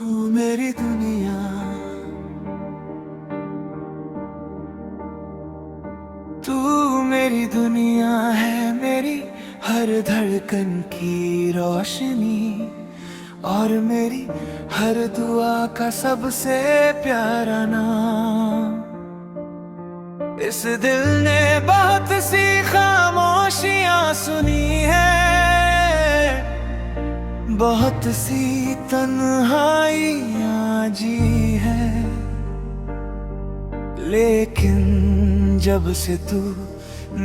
तू मेरी दुनिया, तू मेरी दुनिया है, मेरी हर धड़कन की रोशनी और मेरी हर दुआ का सबसे प्यारा नाम। इस दिल ने बहुत सी खामोशियां सुनी है, बहुत सी तन्हाइयां जी है, लेकिन जब से तू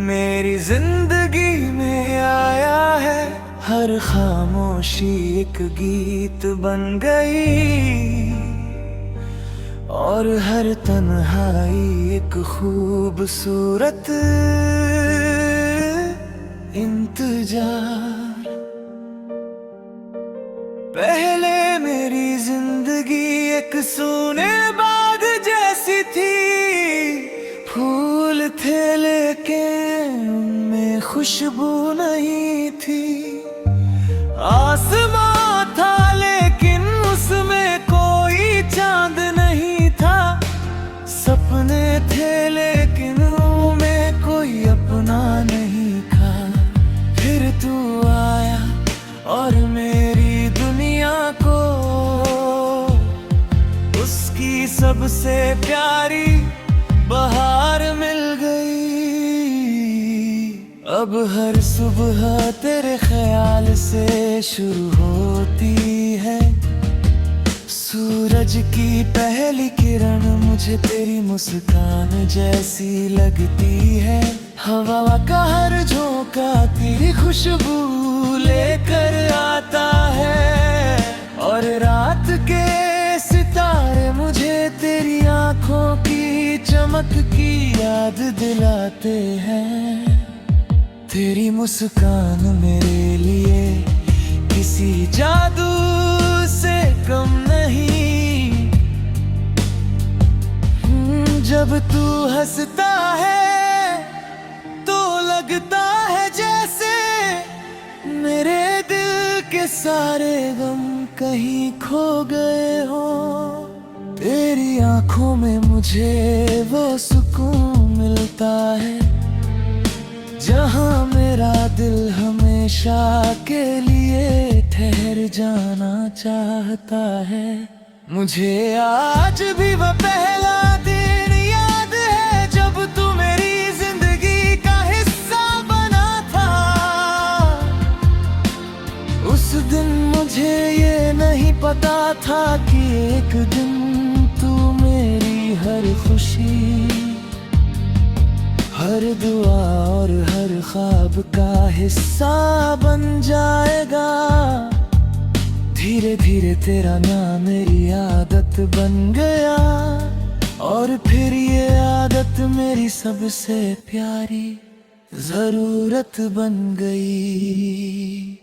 मेरी जिंदगी में आया है, हर खामोशी एक गीत बन गई और हर तन्हाई एक खूबसूरत इंतजार। पहले मेरी जिंदगी एक सूने बाग जैसी थी, फूल थे लेकिन उनमें खुशबू नहीं थी, आसमां था लेकिन उसमें कोई चांद नहीं था, सपने थे लेकिन उनमें कोई अपना नहीं था। फिर तू आया और मेरी दुनिया को उसकी सबसे प्यारी बहार मिल गई। अब हर सुबह तेरे ख्याल से शुरू होती है, सूरज की पहली किरण मुझे तेरी मुस्कान जैसी लगती है, हवा का हर झोंका तेरी खुशबू लेकर आता है, और रात के सितारे मुझे तेरी आंखों की चमक की याद दिलाते हैं। तेरी मुस्कान मेरे लिए किसी जादू से कम नहीं, जब तू हंसता है तो लगता है जैसे मेरे दिल के सारे गम कहीं खो गए हो। तेरी आंखों में मुझे वो सुकून मिलता है जहां मेरा दिल हमेशा के लिए ठहर जाना चाहता है। मुझे आज भी वो पहला दिन याद है जब तू मेरी जिंदगी का हिस्सा बना था। उस दिन मुझे ये नहीं पता था कि एक दिन तू मेरी हर खुशी, हर दुआ और हर ख्वाब का हिस्सा बन जाएगा। धीरे धीरे तेरा नाम मेरी आदत बन गया, और फिर ये आदत मेरी सबसे प्यारी जरूरत बन गई।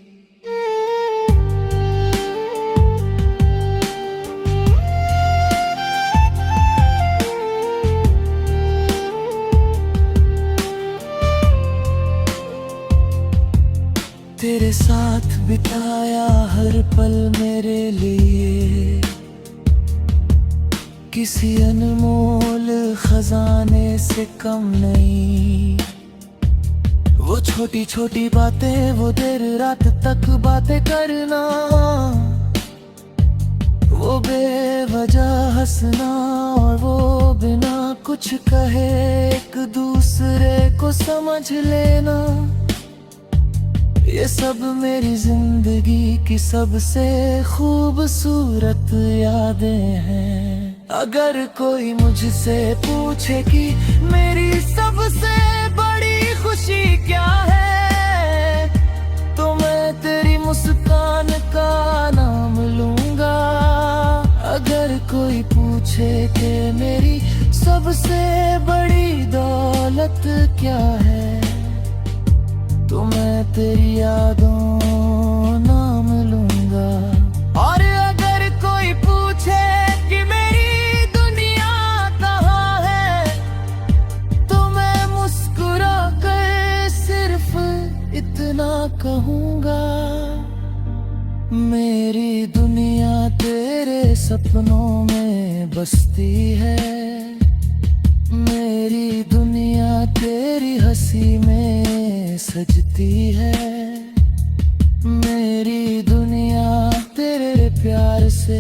तेरे साथ बिताया हर पल मेरे लिए किसी अनमोल खजाने से कम नहीं। वो छोटी छोटी बातें, वो देर रात तक बातें करना, वो बेवजह हंसना और वो बिना कुछ कहे एक दूसरे को समझ लेना, ये सब मेरी जिंदगी की सबसे खूबसूरत यादें हैं। अगर कोई मुझसे पूछे कि मेरी सबसे बड़ी खुशी क्या है, तो मैं तेरी मुस्कान का नाम लूंगा। अगर कोई पूछे कि मेरी सबसे बड़ी दौलत क्या है, तो मैं तेरी यादों नाम लूंगा। और अगर कोई पूछे कि मेरी दुनिया कहाँ है, तो मैं मुस्कुरा कर सिर्फ इतना कहूँगा मेरी दुनिया तेरे सपनों में बसती है, मेरी दुनिया तेरी हंसी में सजती है, मेरी दुनिया तेरे प्यार से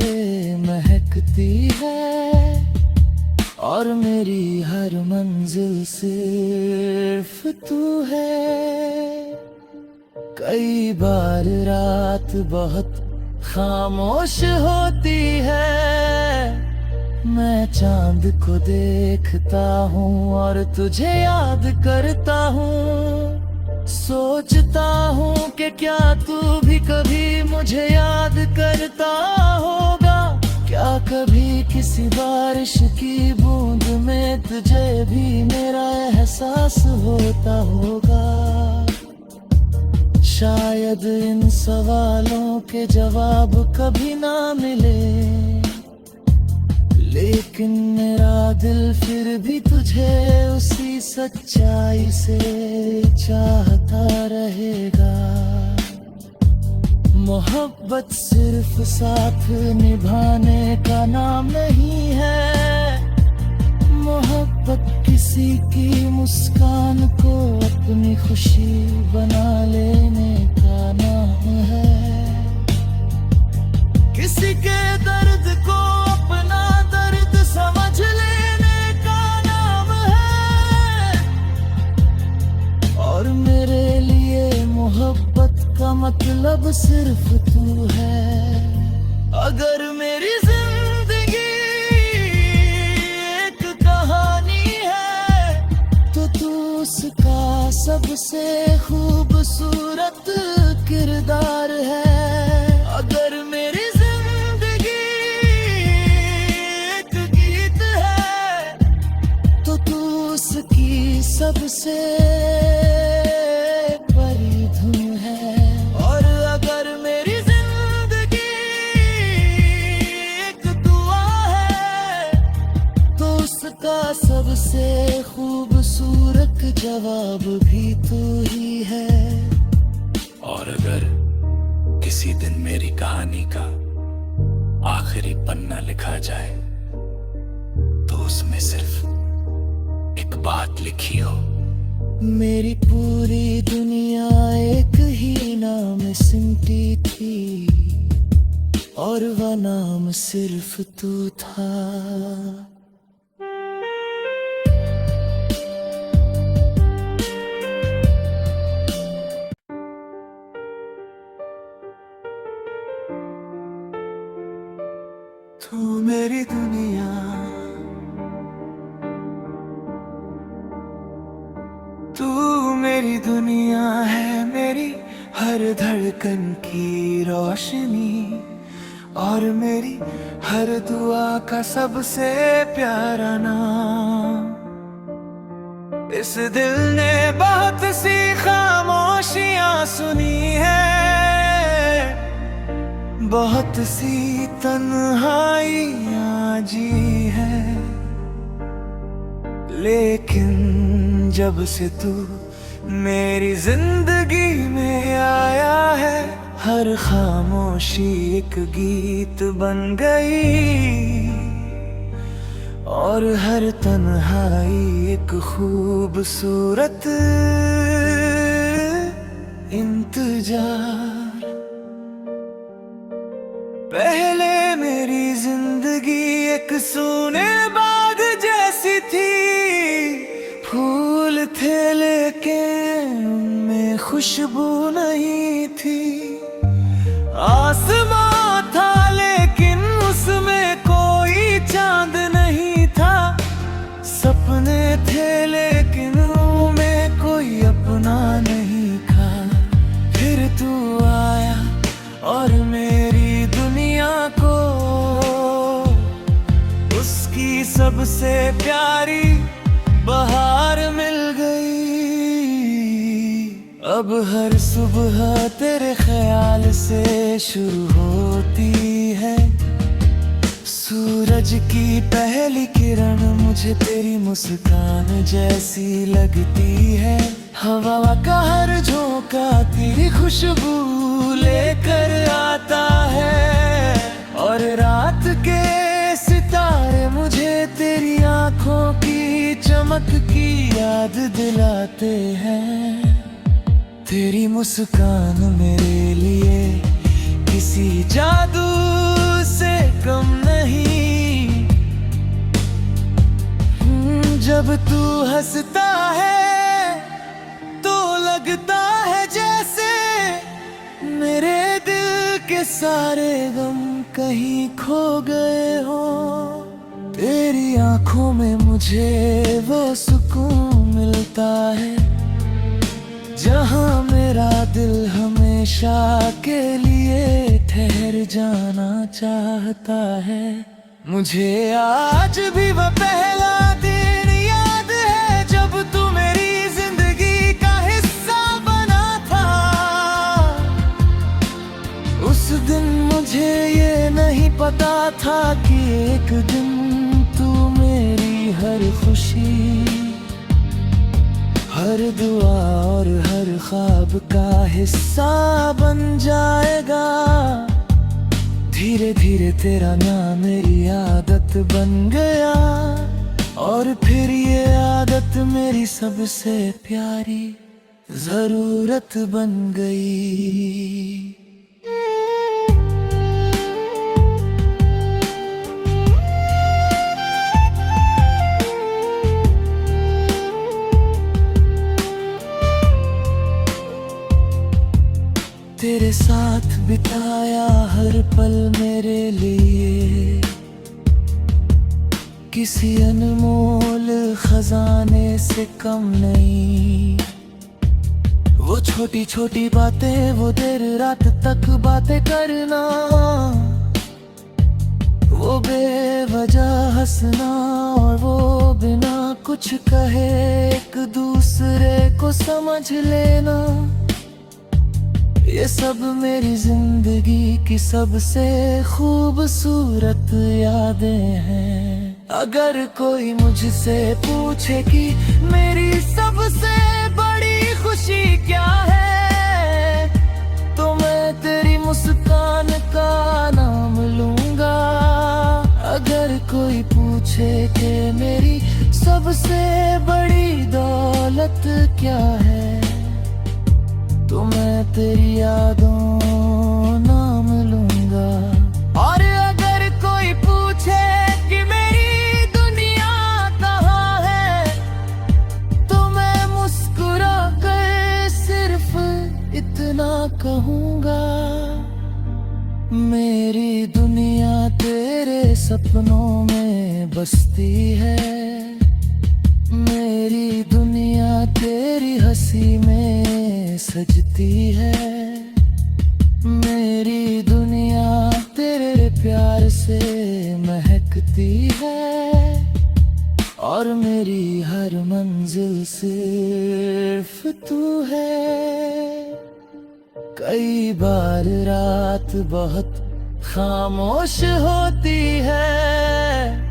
महकती है, और मेरी हर मंजिल सिर्फ तू है। कई बार रात बहुत खामोश होती है, मैं चांद को देखता हूँ और तुझे याद करता हूँ। सोचता हूँ कि क्या तू भी कभी मुझे याद करता होगा, क्या कभी किसी बारिश की बूंद में तुझे भी मेरा एहसास होता होगा। शायद इन सवालों के जवाब कभी ना मिले, लेकिन मेरा दिल फिर भी तुझे उसी सच्चाई से चाहता रहेगा। मोहब्बत सिर्फ साथ निभाने का नाम नहीं है, मोहब्बत किसी की मुस्कान को अपनी खुशी बना लेने का नाम है। किसी के दर्द को अपना दर्द समझ लेने का नाम है, और मेरे लिए मोहब्बत का मतलब सिर्फ तू है। अगर मेरी जिंदगी एक कहानी है, तो तू उसका सबसे खूबसूरत किरदार है। अगर मेरी जिंदगी एक गीत है, तो तू उसकी सबसे बड़ी धुन है। और अगर मेरी जिंदगी एक दुआ है, तो उसका सबसे खूबसूरत जवाब भी तू ही है। और अगर किसी दिन मेरी कहानी का आखिरी पन्ना लिखा जाए, तो उसमें सिर्फ एक बात लिखी हो, मेरी पूरी दुनिया एक ही नाम सिमटी थी, और वह नाम सिर्फ तू था। तू मेरी दुनिया, तू मेरी दुनिया है, मेरी हर धड़कन की रोशनी, और मेरी हर दुआ का सबसे प्यारा नाम। इस दिल ने बहुत सी खामोशियां सुनी है, बहुत सी तन्हाइयां जी है, लेकिन जब से तू मेरी जिंदगी में आया है, हर खामोशी एक गीत बन गई, और हर तन्हाई एक खूबसूरत इंतजार। पहले मेरी जिंदगी एक सूने बाग जैसी थी, फूल थे लेकिन उनमें खुशबू नहीं थी, आसमां था लेकिन उसमें कोई चांद नहीं था, सपने थे लेकिन उनमें कोई अपना नहीं था। फिर तू आया और मेरी दुनिया को उसकी सबसे प्यारी बहार मिल गई। अब हर सुबह तेरे ख्याल से शुरू होती है, सूरज की पहली किरण मुझे तेरी मुस्कान जैसी लगती है, हवा का हर झोंका तेरी खुशबू लेकर आता चमक की याद दिलाते हैं। तेरी मुस्कान मेरे लिए किसी जादू से कम नहीं। जब तू हंसता है तो लगता है जैसे मेरे दिल के सारे गम कहीं खो गए हो। तेरी आंखों में मुझे वो सुकून मिलता है जहां मेरा दिल हमेशा के लिए ठहर जाना चाहता है। मुझे आज भी वो पहला दिन याद है जब तू मेरी जिंदगी का हिस्सा बना था। उस दिन मुझे ये नहीं पता था कि एक दिन तू मेरी हर खुशी, हर दुआ और हर ख्वाब का हिस्सा बन जाएगा। धीरे धीरे तेरा नाम मेरी आदत बन गया और फिर ये आदत मेरी सबसे प्यारी जरूरत बन गई। तेरे साथ बिताया हर पल मेरे लिए किसी अनमोल खजाने से कम नहीं। वो छोटी छोटी बातें, वो देर रात तक बातें करना, वो बेवजह हंसना और वो बिना कुछ कहे एक दूसरे को समझ लेना, ये सब मेरी जिंदगी की सबसे खूबसूरत यादें हैं। अगर कोई मुझसे पूछे कि मेरी सबसे बड़ी खुशी क्या है, तो मैं तेरी मुस्कान का नाम लूंगा। अगर कोई पूछे कि मेरी सबसे बड़ी दौलत क्या है, तो मैं तेरी यादों नाम लूंगा। और अगर कोई पूछे कि मेरी दुनिया कहाँ है, तो मैं मुस्कुरा कर सिर्फ इतना कहूँगा, मेरी दुनिया तेरे सपनों में बसती है। मेरी दुनिया तेरी हंसी में सजती है। मेरी दुनिया तेरे प्यार से महकती है और मेरी हर मंजिल सिर्फ तू है। कई बार रात बहुत खामोश होती है,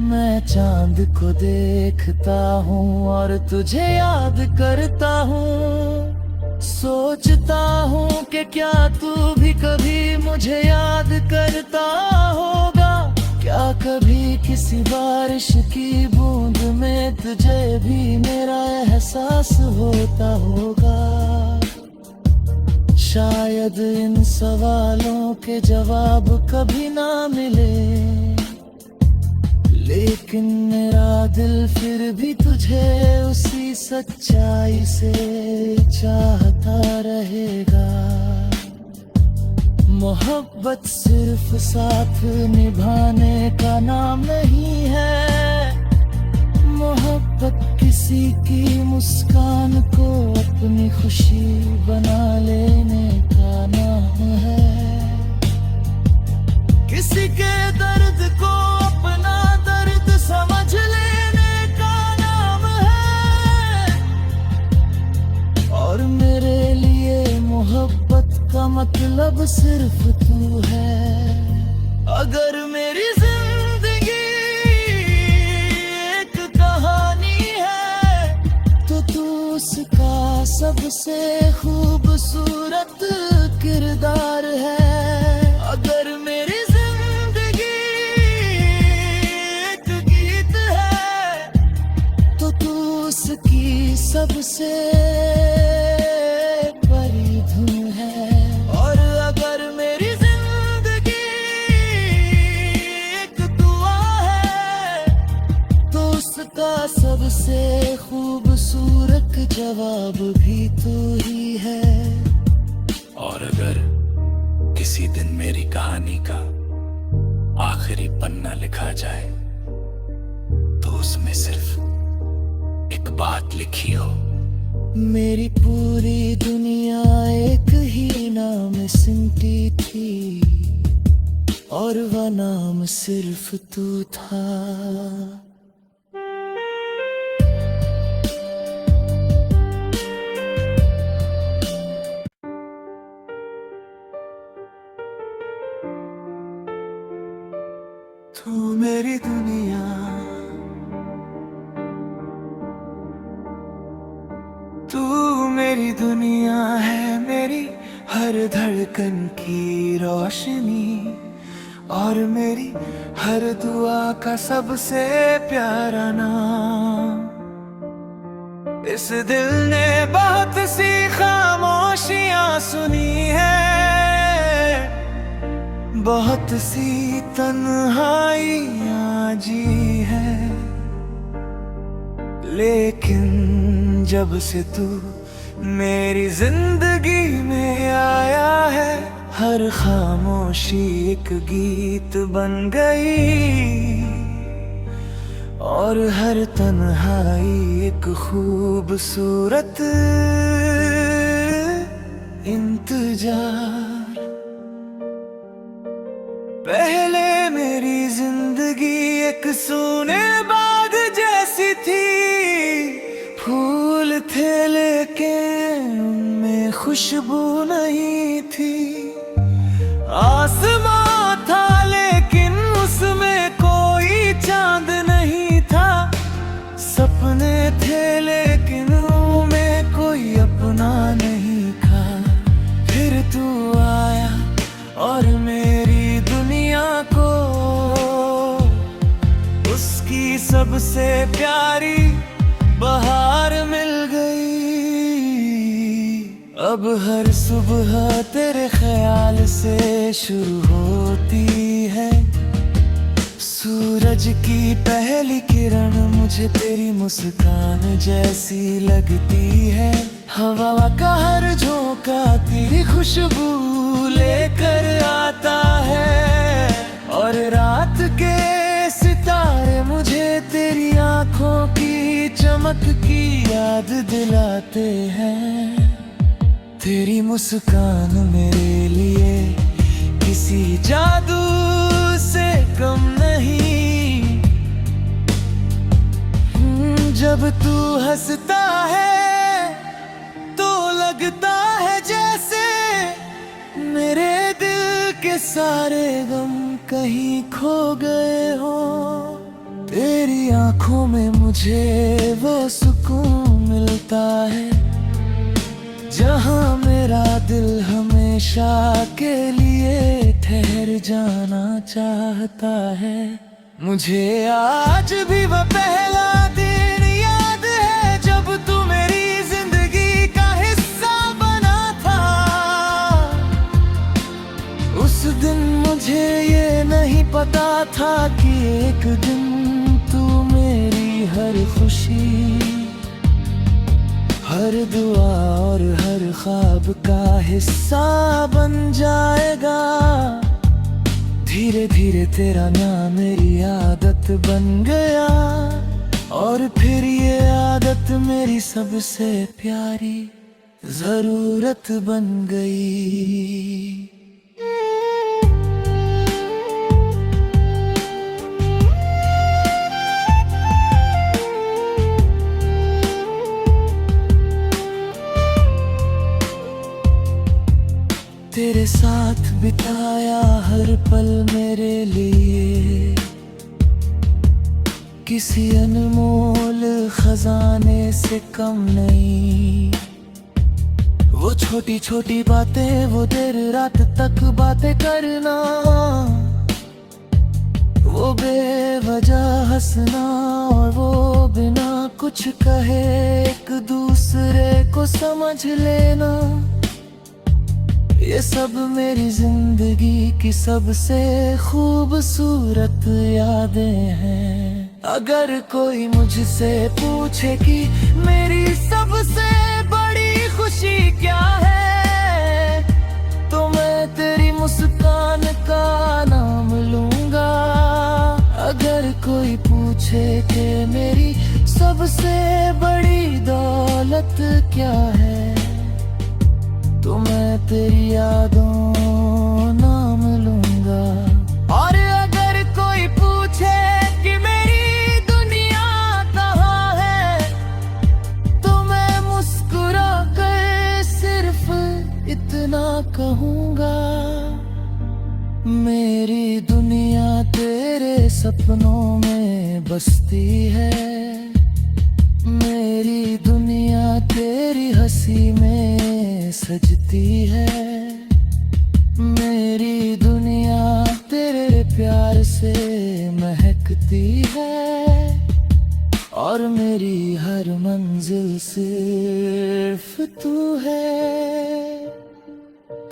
मैं चांद को देखता हूँ और तुझे याद करता हूँ। सोचता हूँ कि क्या तू भी कभी मुझे याद करता होगा। क्या कभी किसी बारिश की बूंद में तुझे भी मेरा एहसास होता होगा। शायद इन सवालों के जवाब कभी ना मिले, लेकिन मेरा दिल फिर भी तुझे उसी सच्चाई से चाहता रहेगा। मोहब्बत सिर्फ साथ निभाने का नाम नहीं है, मोहब्बत किसी की मुस्कान को अपनी खुशी बना लेने का नाम है। किसी के दर्द को अपना दर्द समझ लेने का नाम है, और मेरे लिए मोहब्बत का मतलब सिर्फ तू है। अगर मेरी जिंदगी एक कहानी है, तो तू उसका सबसे खूबसूरत किरदार है। अगर मेरी जिंदगी एक गीत है, तो तू लिखा जाए तो उसमें सिर्फ एक बात लिखी हो। मेरी पूरी दुनिया एक ही नाम सिमटी थी और वह नाम सिर्फ तू था। तू मेरी दुनिया, तू मेरी दुनिया है, मेरी हर धड़कन की रोशनी और मेरी हर दुआ का सबसे प्यारा नाम। इस दिल ने बहुत सी खामोशियां सुनी है, बहुत सी तन्हाइयां जी है, लेकिन जब से तू मेरी जिंदगी में आया है, हर खामोशी एक गीत बन गई और हर तन्हाई एक खूबसूरत इंतजार। पहले मेरी जिंदगी एक सूने बाग जैसी थी, फूल थे लेकिन उनमें खुशबू नहीं थी, आसमां था लेकिन उसमें कोई चांद नहीं था, सपने थे लेकिन उनमें कोई अपना नहीं था। फिर तू आया और मेरी दुनिया को उसकी सबसे प्यारी बहार मिल गई। अब हर सुबह तेरे ख्याल से शुरू होती है, सूरज की पहली किरण मुझे तेरी मुस्कान जैसी लगती है, हवा का हर झोंका तेरी खुशबू लेकर आता है और रात के सितारे मुझे तेरी आंखों की चमक की याद दिलाते हैं। तेरी मुस्कान मेरे लिए किसी जादू से कम नहीं, जब तू हंसता है तो लगता है जैसे मेरे दिल के सारे गम कहीं खो गए हो। तेरी आंखों में मुझे वो सुकून मिलता है जहां मेरा दिल हमेशा के लिए ठहर जाना चाहता है। मुझे आज भी वह पहला दिन याद है जब तू मेरी जिंदगी का हिस्सा बना था। उस दिन मुझे ये नहीं पता था कि एक दिन तू मेरी हर खुशी, हर दुआ और हर ख्वाब का हिस्सा बन जाएगा। धीरे धीरे तेरा नाम मेरी आदत बन गया और फिर ये आदत मेरी सबसे प्यारी जरूरत बन गई। तेरे साथ बिताया हर पल मेरे लिए किसी अनमोल खजाने से कम नहीं। वो छोटी छोटी बातें, वो देर रात तक बातें करना, वो बेवजह हंसना और वो बिना कुछ कहे एक दूसरे को समझ लेना, ये सब मेरी जिंदगी की सबसे खूबसूरत यादें हैं। अगर कोई मुझसे पूछे कि मेरी सबसे बड़ी खुशी क्या है, तो मैं तेरी मुस्कान का नाम लूंगा। अगर पूछे कि मेरी सबसे बड़ी दौलत क्या है, तो मैं तेरी यादों नाम लूंगा। और अगर कोई पूछे कि मेरी दुनिया कहाँ है, तो मैं मुस्कुरा कर सिर्फ इतना कहूँगा, मेरी दुनिया तेरे सपनों में बसती है, मेरी दुनिया तेरी हंसी में सजती है, मेरी दुनिया तेरे प्यार से महकती है, और मेरी हर मंजिल सिर्फ तू है।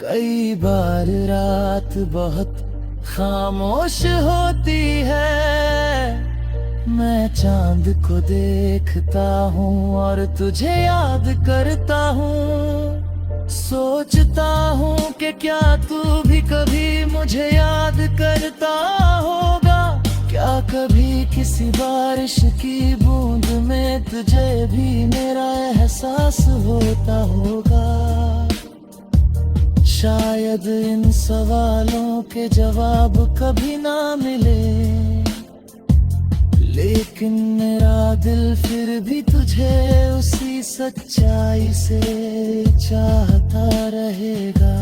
कई बार रात बहुत खामोश होती है, मैं चांद को देखता हूँ और तुझे याद करता हूँ, सोचता हूँ कि क्या तू भी कभी मुझे याद करता होगा, क्या कभी किसी बारिश की बूंद में तुझे भी मेरा एहसास होता होगा। शायद इन सवालों के जवाब कभी ना मिले, लेकिन मेरा दिल फिर भी तुझे उसी सच्चाई से चाहता रहेगा।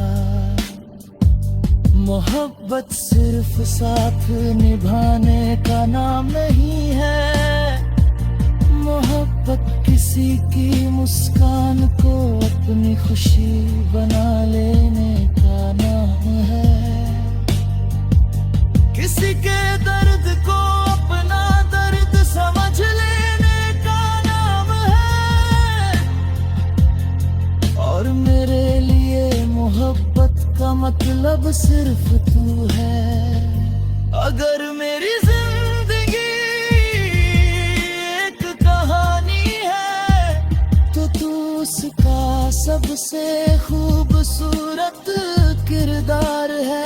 मोहब्बत सिर्फ साथ निभाने का नाम नहीं है, मोहब्बत किसी की मुस्कान को अपनी खुशी बना लेने का नाम है, किसी के दर्द को अपना दर्द समझ लेने का नाम है, और मेरे लिए मोहब्बत का मतलब सिर्फ तू है। अगर मेरी जिंदगी एक कहानी है, तो तू उसका सबसे खूबसूरत किरदार है।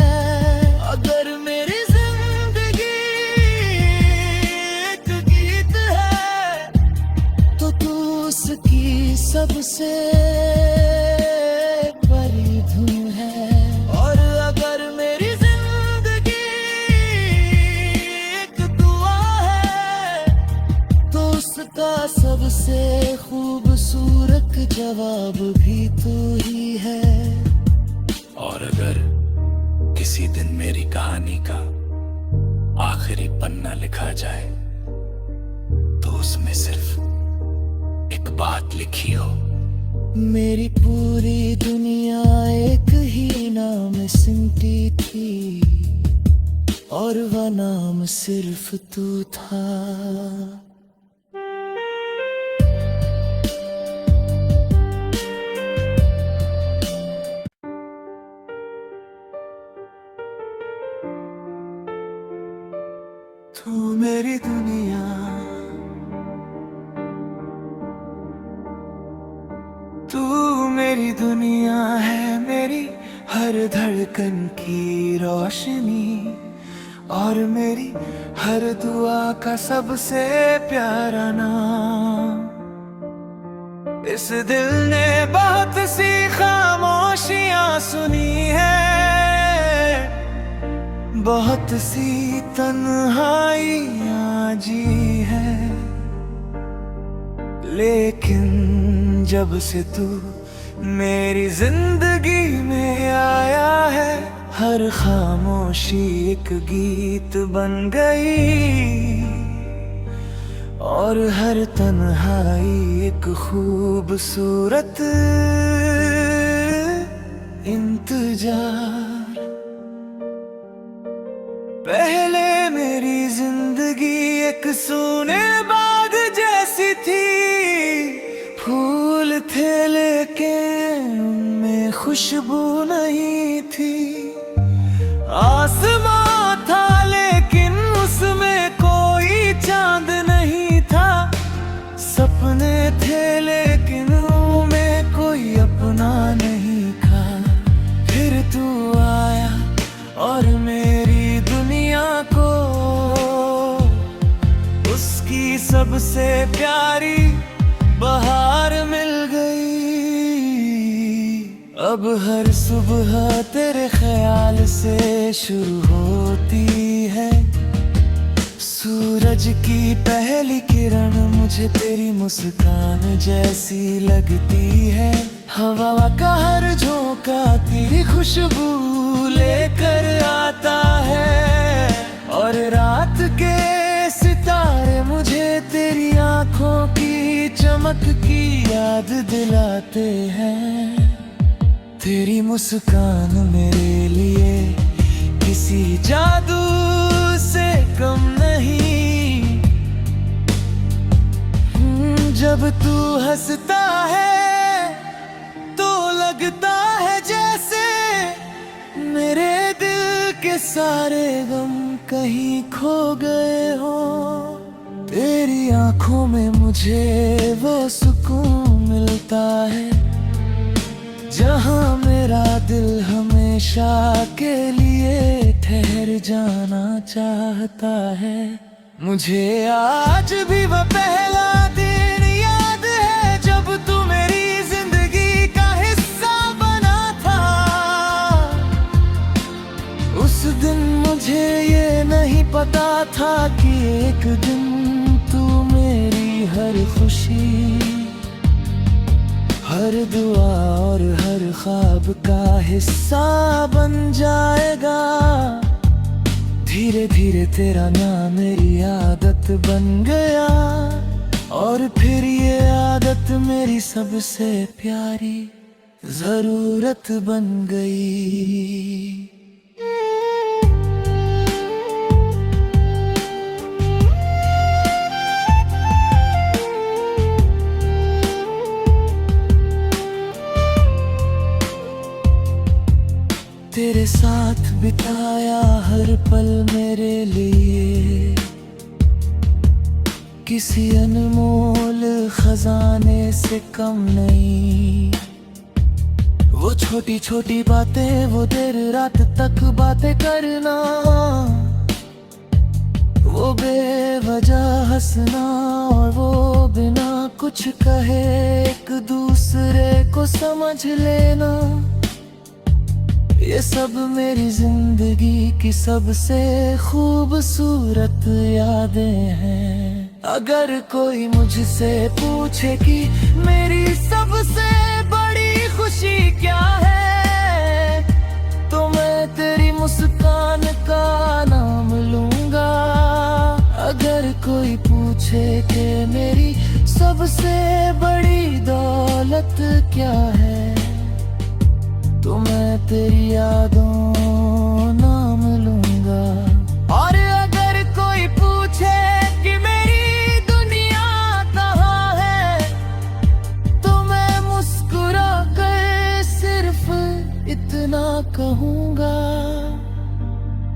अगर मेरी जिंदगी एक गीत है, तो तू उसकी सबसे बड़ी धुन है। और अगर मेरी जिंदगी एक दुआ है, तो उसका सबसे खूबसूरत जवाब भी तू ही है। और अगर किसी दिन मेरी कहानी का आखिरी पन्ना लिखा जाए, तो उसमें सिर्फ एक बात लिखी हो, मेरी पूरी दुनिया एक ही नाम सिमटी थी, और वह नाम सिर्फ तू था। तू मेरी दुनिया, तू मेरी दुनिया है, मेरी हर धड़कन की रोशनी, और मेरी हर दुआ का सबसे प्यारा नाम। इस दिल ने बहुत सी खामोशियां सुनी है, बहुत सी तन्हाइयां जी है, लेकिन जब से तू मेरी जिंदगी में आया है, हर खामोशी एक गीत बन गई, और हर तन्हाई एक खूबसूरत इंतजार। पहले मेरी जिंदगी एक सूने बाग जैसी थी, फूल थे लेकिन उनमें खुशबू नहीं थी, आसमां था लेकिन उसमें कोई चांद नहीं था, सपने थे लेकिन उनमें कोई अपना नहीं था। फिर तू आया और मेरी दुनिया को उसके प्यारी बहार मिल गई। अब हर सुबह तेरे ख्याल से शुरू होती है। सूरज की पहली किरण मुझे तेरी मुस्कान जैसी लगती है। हवा का हर झोंका तेरी खुशबू लेकर आता है। और रात के सितारे मुझे तेरी आंखों की चमक की याद दिलाते हैं। तेरी मुस्कान मेरे लिए किसी जादू से कम नहीं। जब तू हंसता है तो लगता है जैसे मेरे दिल के सारे गम कहीं खो गए हो। तेरी आंखों में मुझे वो सुकून मिलता है जहां मेरा दिल हमेशा के लिए ठहर जाना चाहता है। मुझे आज भी वो पहला दिन याद है जब तू मेरी जिंदगी का हिस्सा बना था। उस दिन मुझे ये नहीं पता था कि एक दिन तू मेरी हर खुशी, हर दुआ और हर ख्वाब का हिस्सा बन जाएगा। धीरे धीरे तेरा नाम मेरी आदत बन गया। और फिर ये आदत मेरी सबसे प्यारी जरूरत बन गई। तेरे साथ बिताया हर पल मेरे लिए किसी अनमोल खजाने से कम नहीं। वो छोटी छोटी बातें, वो देर रात तक बातें करना, वो बेवजह हंसना और वो बिना कुछ कहे एक दूसरे को समझ लेना, ये सब मेरी जिंदगी की सबसे खूबसूरत यादें हैं। अगर कोई मुझसे पूछे कि मेरी सबसे बड़ी खुशी क्या है, तो मैं तेरी मुस्कान का नाम लूंगा। अगर कोई पूछे कि मेरी सबसे बड़ी दौलत क्या है, तो मैं तेरी यादों नाम लूंगा। और अगर कोई पूछे कि मेरी दुनिया कहाँ है, तो मैं मुस्कुरा कर सिर्फ इतना कहूँगा,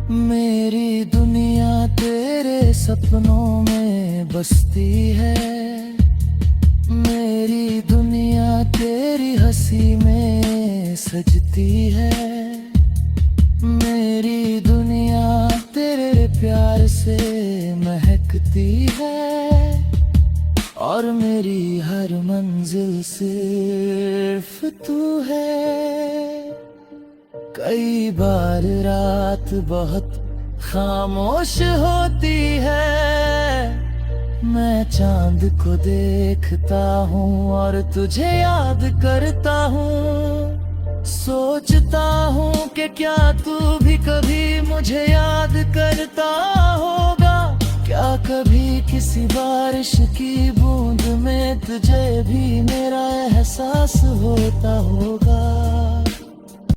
मेरी दुनिया तेरे सपनों में बसती है। मेरी दुनिया तेरी हंसी में सजती है। मेरी दुनिया तेरे प्यार से महकती है। और मेरी हर मंजिल सिर्फ तू है। कई बार रात बहुत खामोश होती है, मैं चांद को देखता हूँ और तुझे याद करता हूँ। सोचता हूँ कि क्या तू भी कभी मुझे याद करता होगा। क्या कभी किसी बारिश की बूंद में तुझे भी मेरा एहसास होता होगा।